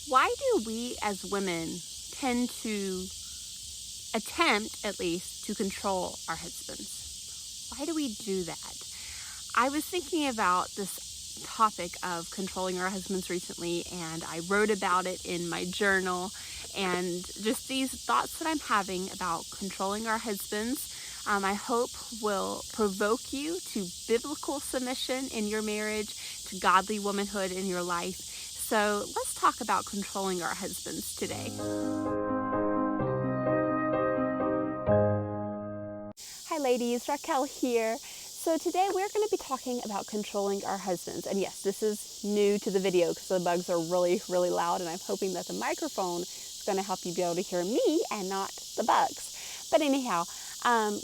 Why do we as women tend to attempt, at least, to control our husbands? Why do we do that? I was thinking about this topic of controlling our husbands recently, and I wrote about it in my journal, and just these thoughts that I'm having about controlling our husbands, I hope will provoke you to biblical submission in your marriage, to godly womanhood in your life. So let's talk about controlling our husbands today. Hi ladies, Raquel here. So today we're going to be talking about controlling our husbands. And yes, this is new to the video because the bugs are really, really loud, and I'm hoping that the microphone is going to help you be able to hear me and not the bugs. But anyhow,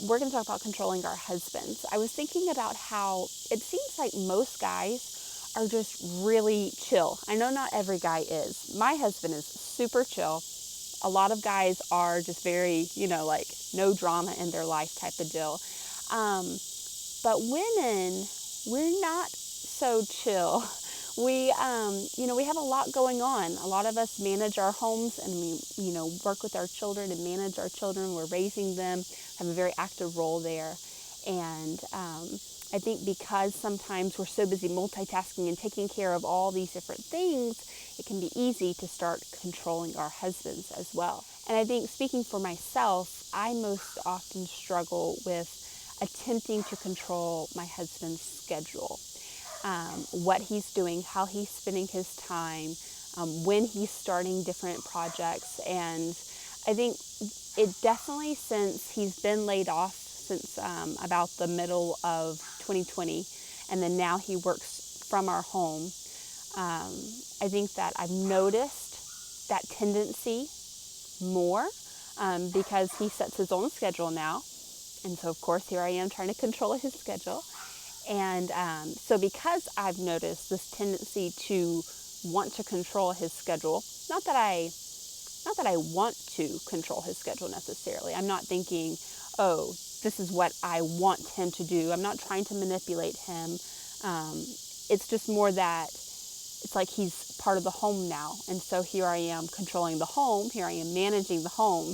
we're going to talk about controlling our husbands. I was thinking about how it seems like most guys are just really chill. I know not every guy is. My husband is super chill. A lot of guys are just very, like no drama in their life type of deal. But women, we're not so chill. We have a lot going on. A lot of us manage our homes, and we, work with our children and manage our children. We're raising them, have a very active role there. And I think because sometimes we're so busy multitasking and taking care of all these different things, it can be easy to start controlling our husbands as well. And I think, speaking for myself, I most often struggle with attempting to control my husband's schedule. What he's doing, how he's spending his time, when he's starting different projects. And I think it definitely, since he's been laid off since about the middle of 2020, and then now he works from our home, I think that I've noticed that tendency more because he sets his own schedule now. And so, of course, here I am trying to control his schedule. And so because I've noticed this tendency to want to control his schedule, not that I want to control his schedule necessarily. I'm not thinking, oh, this is what I want him to do. I'm not trying to manipulate him. It's just more that it's like he's part of the home now. And so here I am controlling the home. Here I am managing the home.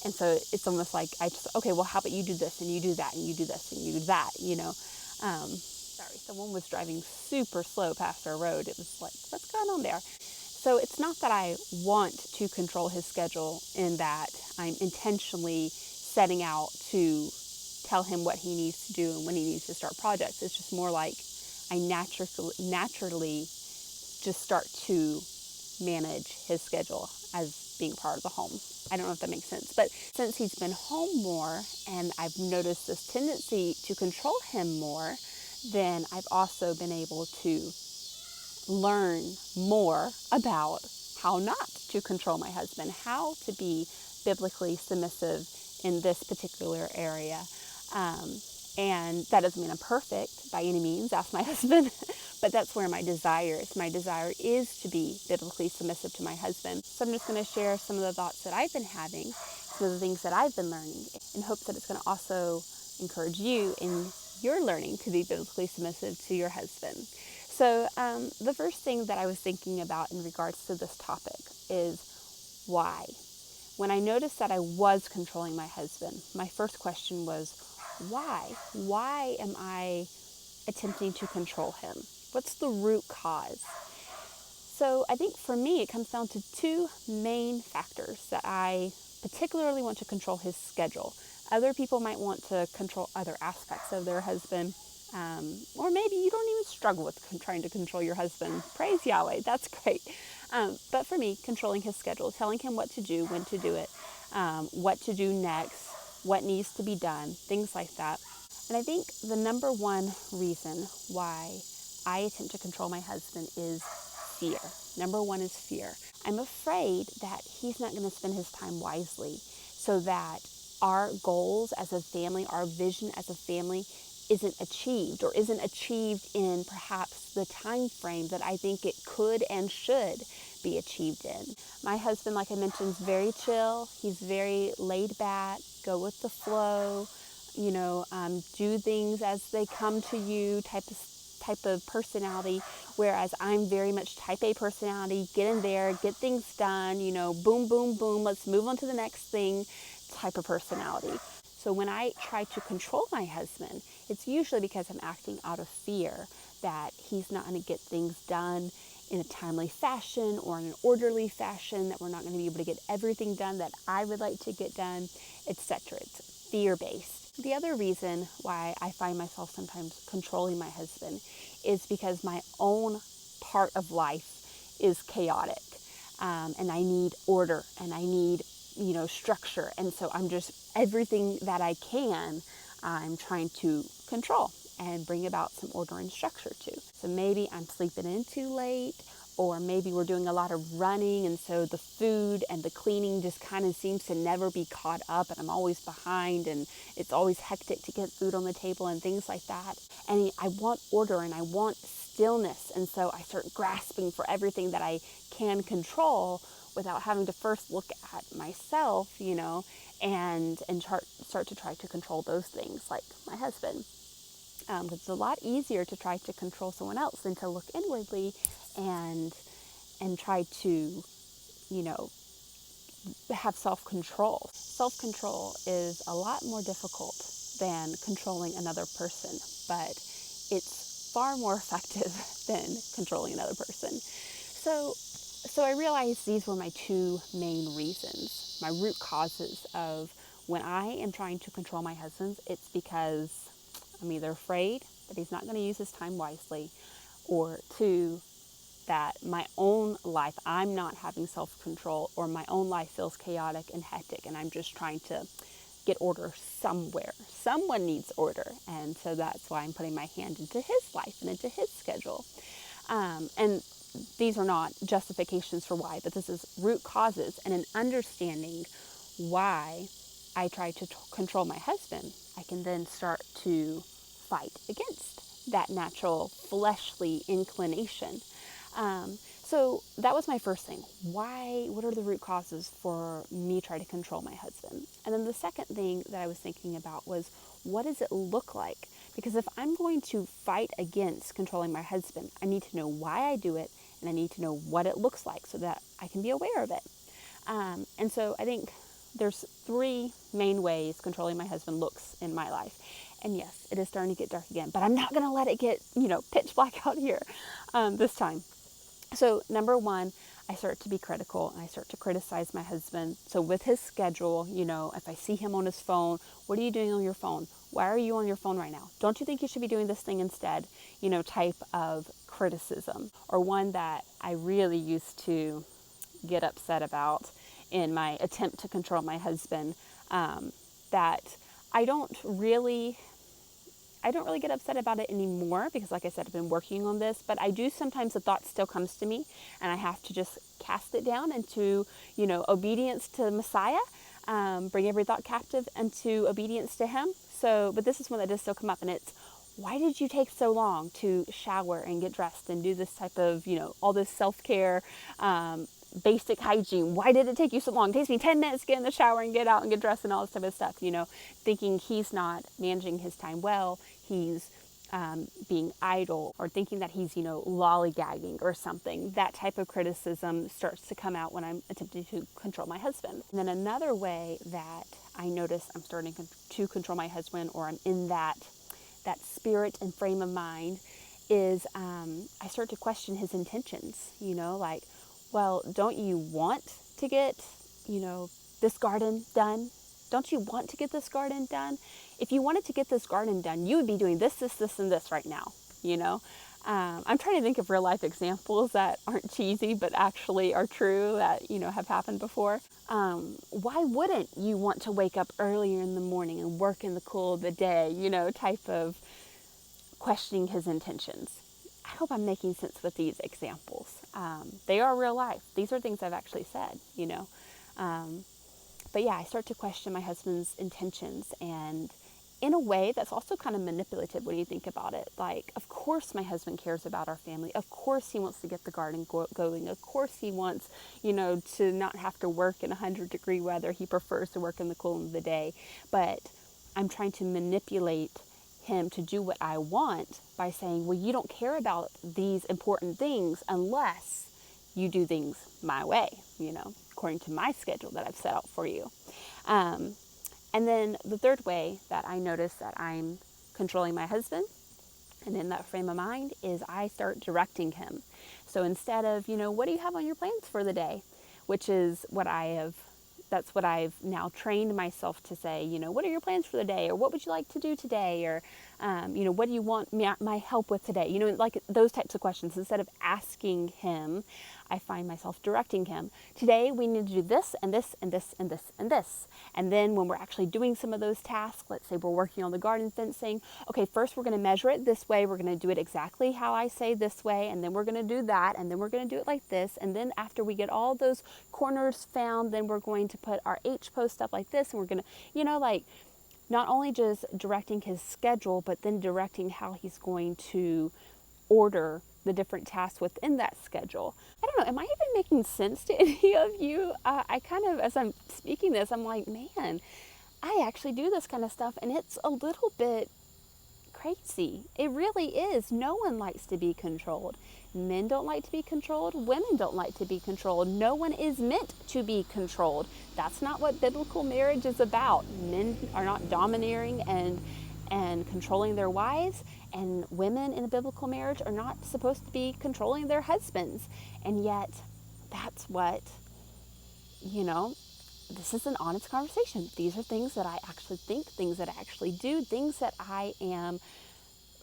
And so it's almost like okay, well, how about you do this and you do that and you do this and you do that, Sorry, someone was driving super slow past our road. It was like, what's going on there? So it's not that I want to control his schedule in that I'm intentionally setting out to tell him what he needs to do and when he needs to start projects. It's just more like I naturally just start to manage his schedule as being part of the home. I don't know if that makes sense. But since he's been home more and I've noticed this tendency to control him more, then I've also been able to learn more about how not to control my husband, how to be biblically submissive in this particular area. And that doesn't mean I'm perfect by any means. Ask my husband. But that's where my desire is. My desire is to be biblically submissive to my husband. So I'm just going to share some of the thoughts that I've been having, some of the things that I've been learning, in hopes that it's going to also encourage you in your learning to be biblically submissive to your husband. So the first thing that I was thinking about in regards to this topic is why. When I noticed that I was controlling my husband, my first question was, why? Why am I attempting to control him? What's the root cause? So I think for me, it comes down to two main factors that I particularly want to control his schedule. Other people might want to control other aspects of their husband, or maybe you don't even struggle with trying to control your husband. Praise Yahweh, that's great. But for me, controlling his schedule, telling him what to do, when to do it, what to do next, what needs to be done, things like that. And I think the number one reason why I attempt to control my husband is fear. Number one is fear. I'm afraid that he's not going to spend his time wisely, so that our goals as a family, our vision as a family isn't achieved, or isn't achieved in perhaps the time frame that I think it could and should be achieved in. My husband, like I mentioned, is very chill. He's very laid back, go with the flow, do things as they come to you type type of personality, whereas I'm very much type A personality, get in there, get things done, you know, boom, boom, boom, let's move on to the next thing type of personality. So when I try to control my husband, it's usually because I'm acting out of fear that he's not going to get things done in a timely fashion or in an orderly fashion, that we're not going to be able to get everything done that I would like to get done, etc. It's fear-based. The other reason why I find myself sometimes controlling my husband is because my own part of life is chaotic, and I need order and I need, you know, structure. And so I'm just, everything that I can, I'm trying to control and bring about some order and structure to. So maybe I'm sleeping in too late, or maybe we're doing a lot of running, and so the food and the cleaning just kind of seems to never be caught up, and I'm always behind, and it's always hectic to get food on the table and things like that. And I want order and I want stillness, and so I start grasping for everything that I can control without having to first look at myself, you know, and start to try to control those things like my husband. It's a lot easier to try to control someone else than to look inwardly and try to, you know, have self-control. Self-control is a lot more difficult than controlling another person, but it's far more effective than controlling another person. So I realized these were my two main reasons, my root causes of when I am trying to control my husband. It's because I'm either afraid that he's not going to use his time wisely, or two, that my own life, I'm not having self-control, or my own life feels chaotic and hectic, and I'm just trying to get order somewhere. Someone needs order, and so that's why I'm putting my hand into his life and into his schedule. And these are not justifications for why, but this is root causes, and an understanding why I try to control my husband, I can then start to fight against that natural fleshly inclination. So that was my first thing. What are the root causes for me trying to control my husband? And then the second thing that I was thinking about was, what does it look like? Because if I'm going to fight against controlling my husband, I need to know why I do it, and I need to know what it looks like so that I can be aware of it. And so I think there's three main ways controlling my husband looks in my life. And yes, it is starting to get dark again, but I'm not going to let it get, you know, pitch black out here this time. So number one, I start to be critical and I start to criticize my husband. So with his schedule, you know, if I see him on his phone, what are you doing on your phone? Why are you on your phone right now? Don't you think you should be doing this thing instead? You know, type of criticism. Or one that I really used to get upset about in my attempt to control my husband, that I don't really get upset about it anymore, because like I said, I've been working on this, but I do sometimes, the thought still comes to me and I have to just cast it down into, you know, obedience to Messiah, bring every thought captive into obedience to him. So, but this is one that does still come up, and it's, why did you take so long to shower and get dressed and do this type of, you know, all this self-care, basic hygiene? Why did it take you so long? It takes me 10 minutes to get in the shower and get out and get dressed and all this type of stuff, you know, thinking he's not managing his time well, he's being idle, or thinking that he's, you know, lollygagging or something. That type of criticism starts to come out when I'm attempting to control my husband. And then another way that I notice I'm starting to control my husband, or I'm in that spirit and frame of mind, is I start to question his intentions, you know, like, well, don't you want to get, you know, this garden done? Don't you want to get this garden done? If you wanted to get this garden done, you would be doing this, this, this, and this right now, you know? I'm trying to think of real life examples that aren't cheesy, but actually are true, that, you know, have happened before. Why wouldn't you want to wake up earlier in the morning and work in the cool of the day, you know, type of questioning his intentions? I hope I'm making sense with these examples. They are real life. These are things I've actually said, you know. But yeah, I start to question my husband's intentions, and in a way that's also kind of manipulative when you think about it. Like, of course my husband cares about our family. Of course he wants to get the garden going. Of course he wants, you know, to not have to work in 100-degree weather. He prefers to work in the cool of the day. But I'm trying to manipulate him to do what I want by saying, well, you don't care about these important things unless you do things my way, according to my schedule that I've set out for you. And then the third way that I notice that I'm controlling my husband, and in that frame of mind, is I start directing him. So instead of, what do you have on your plans for the day? Which is that's what I've now trained myself to say, what are your plans for the day? Or what would you like to do today? Or, what do you want my help with today? Like those types of questions. Instead of asking him, I find myself directing him. Today we need to do this and this and this and this and this. And then when we're actually doing some of those tasks, let's say we're working on the garden fencing. Okay, first we're going to measure it this way. We're going to do it exactly how I say this way. And then we're going to do that. And then we're going to do it like this. And then after we get all those corners found, then we're going to put our H post up like this. And we're going to, not only just directing his schedule, but then directing how he's going to order the different tasks within that schedule. I don't know, am I even making sense to any of you? I kind of, as I'm speaking this, I'm like, man, I actually do this kind of stuff, and it's a little bit crazy. It really is. No one likes to be controlled. Men don't like to be controlled. Women don't like to be controlled. No one is meant to be controlled. That's not what biblical marriage is about. Men are not domineering and controlling their wives, and women in a biblical marriage are not supposed to be controlling their husbands. And yet, that's what, this is an honest conversation. These are things that I actually think, things that I actually do, things that I am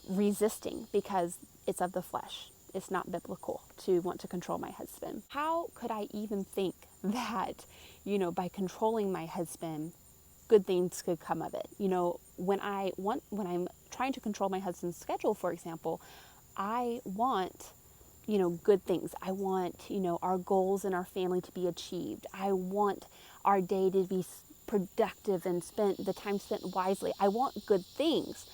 resisting because it's of the flesh. It's not biblical to want to control my husband. How could I even think that, by controlling my husband, good things could come of it? When I'm trying to control my husband's schedule, for example, I want, good things. I want, our goals in our family to be achieved. I want our day to be productive and the time spent wisely. I want good things.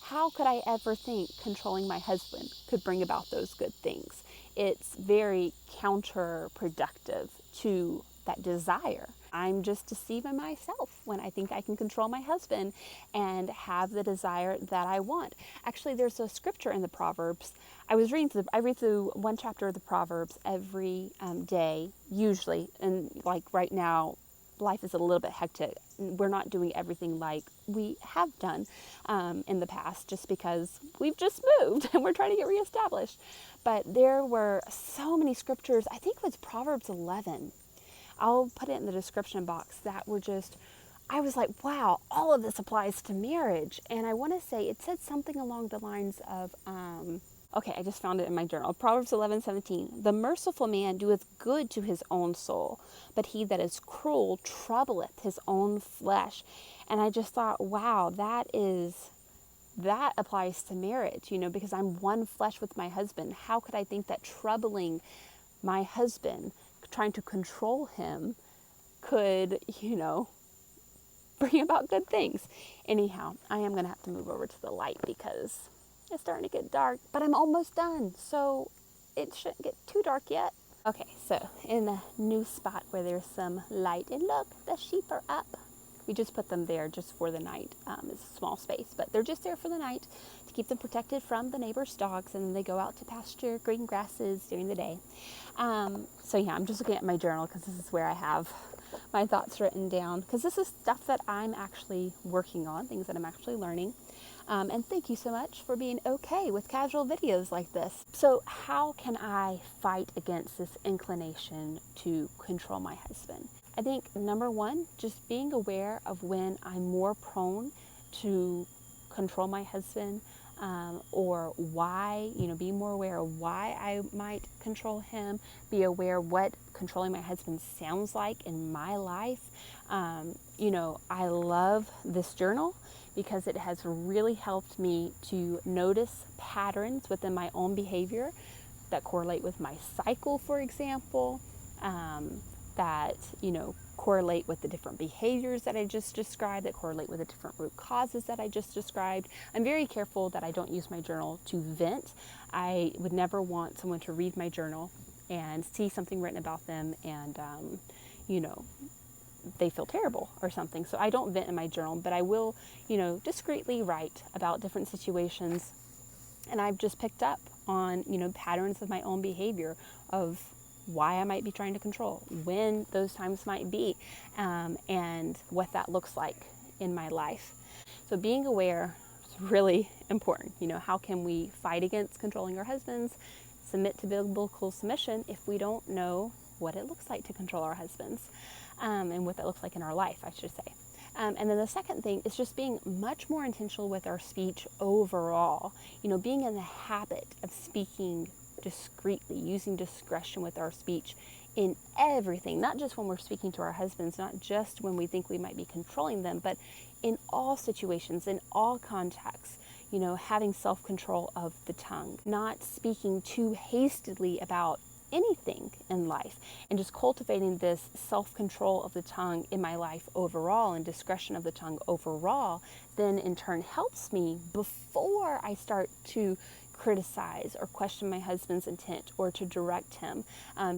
How could I ever think controlling my husband could bring about those good things? It's very counterproductive to that desire. I'm just deceiving myself when I think I can control my husband and have the desire that I want. Actually, there's a scripture in the Proverbs. I read through one chapter of the Proverbs every day, usually. And like right now, life is a little bit hectic. We're not doing everything like we have done in the past just because we've just moved and we're trying to get reestablished. But there were so many scriptures. I think it was Proverbs 11. I'll put it in the description box that were just, I was like, wow, all of this applies to marriage. And I want to say it said something along the lines of, okay, I just found it in my journal. Proverbs 11:17. The merciful man doeth good to his own soul, but he that is cruel troubleth his own flesh. And I just thought, wow, that applies to marriage, because I'm one flesh with my husband. How could I think that troubling my husband, trying to control him, could, bring about good things? Anyhow, I am going to have to move over to the light because it's starting to get dark, but I'm almost done, so it shouldn't get too dark yet. Okay, so in the new spot where there's some light, and look, the sheep are up. We just put them there just for the night. It's a small space, but they're just there for the night to keep them protected from the neighbor's dogs, and then they go out to pasture green grasses during the day. So yeah, I'm just looking at my journal because this is where I have my thoughts written down, because this is stuff that I'm actually working on, things that I'm actually learning. And thank you so much for being okay with casual videos like this. So how can I fight against this inclination to control my husband? I think number one, just being aware of when I'm more prone to control my husband, or why, be more aware of why I might control him, be aware what controlling my husband sounds like in my life. I love this journal because it has really helped me to notice patterns within my own behavior that correlate with my cycle, for example, that, correlate with the different behaviors that I just described, that correlate with the different root causes that I just described. I'm very careful that I don't use my journal to vent. I would never want someone to read my journal and see something written about them and, they feel terrible or something. So I don't vent in my journal, but I will, discreetly write about different situations. And I've just picked up on, patterns of my own behavior of why I might be trying to control, when those times might be, and what that looks like in my life. So being aware is really important. How can we fight against controlling our husbands, submit to biblical submission if we don't know what it looks like to control our husbands, and what that looks like in our life, I should say. And then the second thing is just being much more intentional with our speech overall. Being in the habit of speaking discreetly, using discretion with our speech in everything, not just when we're speaking to our husbands, not just when we think we might be controlling them, but in all situations, in all contexts. Having self-control of the tongue, not speaking too hastily about anything in life, and just cultivating this self-control of the tongue in my life overall and discretion of the tongue overall, then in turn helps me before I start to criticize or question my husband's intent or to direct him,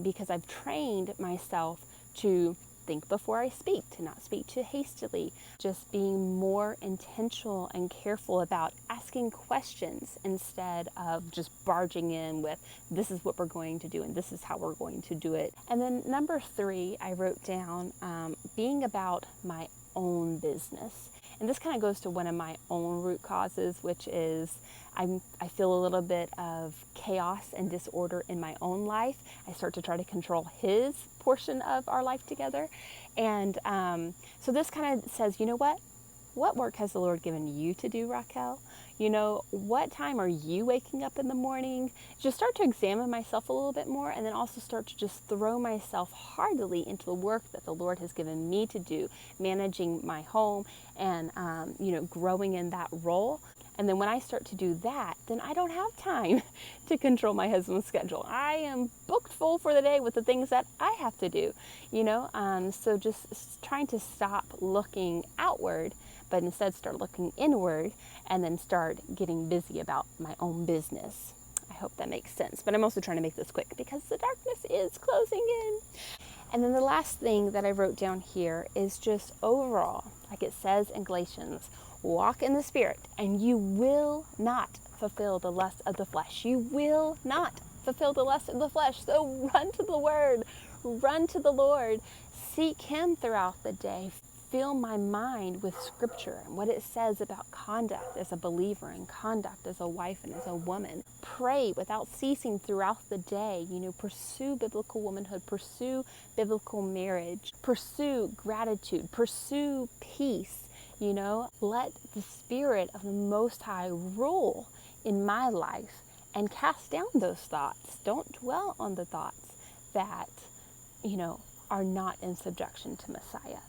because I've trained myself to think before I speak, to not speak too hastily, just being more intentional and careful about asking questions instead of just barging in with, this is what we're going to do and this is how we're going to do it. And then number 3, I wrote down being about my own business. And this kind of goes to one of my own root causes, which is I feel a little bit of chaos and disorder in my own life. I start to try to control his portion of our life together. And so this kind of says, what work has the Lord given you to do, Raquel? What time are you waking up in the morning? Just start to examine myself a little bit more, and then also start to just throw myself heartily into the work that the Lord has given me to do, managing my home and, growing in that role. And then when I start to do that, then I don't have time to control my husband's schedule. I am booked full for the day with the things that I have to do, so just trying to stop looking outward, but instead start looking inward, and then start getting busy about my own business. I hope that makes sense, but I'm also trying to make this quick because the darkness is closing in. And then the last thing that I wrote down here is just overall, like it says in Galatians, walk in the Spirit, and you will not fulfill the lust of the flesh. You will not fulfill the lust of the flesh. So run to the Word, run to the Lord, seek Him throughout the day. Fill my mind with Scripture and what it says about conduct as a believer and conduct as a wife and as a woman. Pray without ceasing throughout the day. Pursue biblical womanhood, pursue biblical marriage, pursue gratitude, pursue peace. Let the Spirit of the Most High rule in my life and cast down those thoughts. Don't dwell on the thoughts that, are not in subjection to Messiah.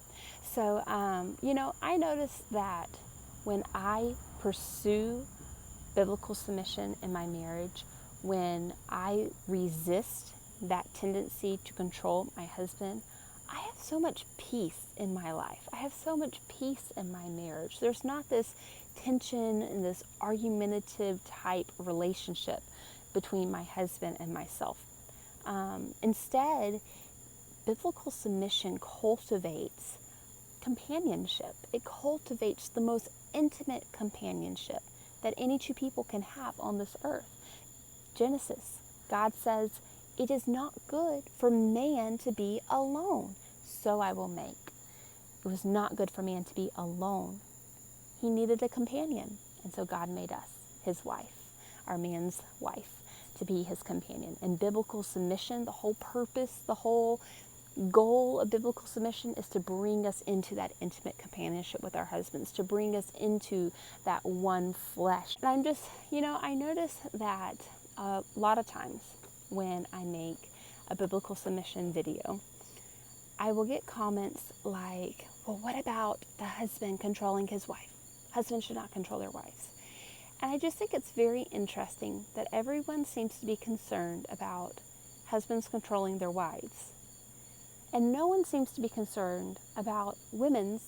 So, I notice that when I pursue biblical submission in my marriage, when I resist that tendency to control my husband, I have so much peace in my life. I have so much peace in my marriage. There's not this tension and this argumentative type relationship between my husband and myself. Instead, biblical submission cultivates companionship. It cultivates the most intimate companionship that any two people can have on this earth. Genesis, God says, it is not good for man to be alone, so I will make. It was not good for man to be alone. He needed a companion, and so God made us his wife, our man's wife, to be his companion. And biblical submission, the whole purpose, the whole goal of biblical submission is to bring us into that intimate companionship with our husbands, to bring us into that one flesh. And I'm just, I notice that a lot of times when I make a biblical submission video, I will get comments like, well, what about the husband controlling his wife? Husbands should not control their wives. And I just think it's very interesting that everyone seems to be concerned about husbands controlling their wives. And no one seems to be concerned about women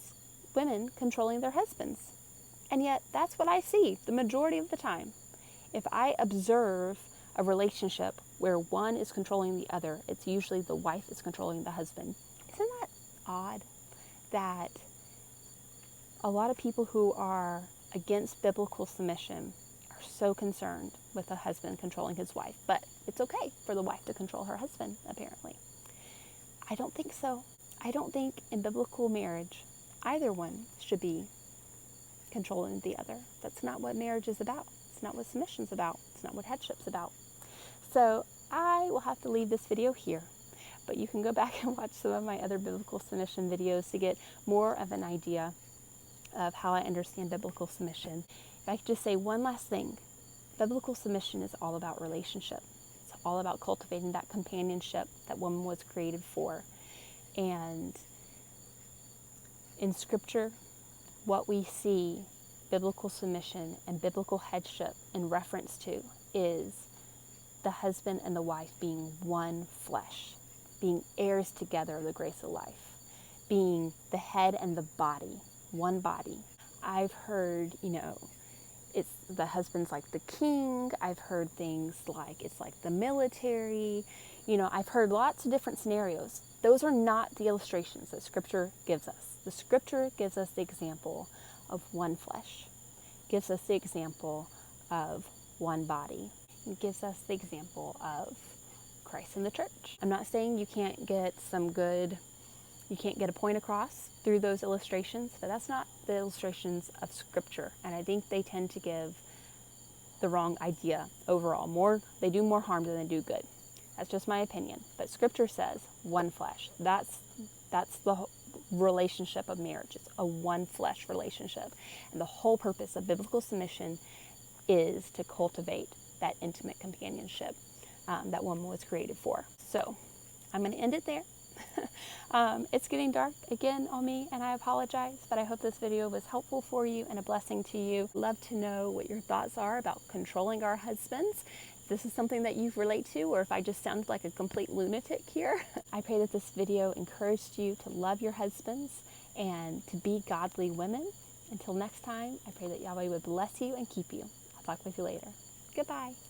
controlling their husbands. And yet, that's what I see the majority of the time. If I observe a relationship where one is controlling the other, it's usually the wife is controlling the husband. Isn't that odd? that a lot of people who are against biblical submission are so concerned with a husband controlling his wife. But it's okay for the wife to control her husband, apparently. I don't think so. I don't think in biblical marriage, either one should be controlling the other. That's not what marriage is about. It's not what submission's about. It's not what headship's about. So I will have to leave this video here, but you can go back and watch some of my other biblical submission videos to get more of an idea of how I understand biblical submission. If I could just say one last thing, biblical submission is all about relationship. It's all about cultivating that companionship that woman was created for. And in Scripture, what we see biblical submission and biblical headship in reference to is the husband and the wife being one flesh, being heirs together of the grace of life, being the head and the body, one body. I've heard, it's the husband's like the king. I've heard things like it's like the military. I've heard lots of different scenarios. Those are not the illustrations that Scripture gives us. The Scripture gives us the example of one flesh, gives us the example of one body, and gives us the example of Christ and the church. I'm not saying you can't get a point across through those illustrations, but that's not the illustrations of Scripture. And I think they tend to give the wrong idea overall. They do more harm than they do good. That's just my opinion. But Scripture says one flesh. That's the relationship of marriage. It's a one flesh relationship. And the whole purpose of biblical submission is to cultivate that intimate companionship that woman was created for. So I'm going to end it there. It's getting dark again on me, and I apologize, but I hope this video was helpful for you and a blessing to you. Love to know what your thoughts are about controlling our husbands. If this is something that you relate to, or if I just sound like a complete lunatic here. I pray that this video encouraged you to love your husbands and to be godly women. Until next time, I pray that Yahweh would bless you and keep you. I'll talk with you later. Goodbye.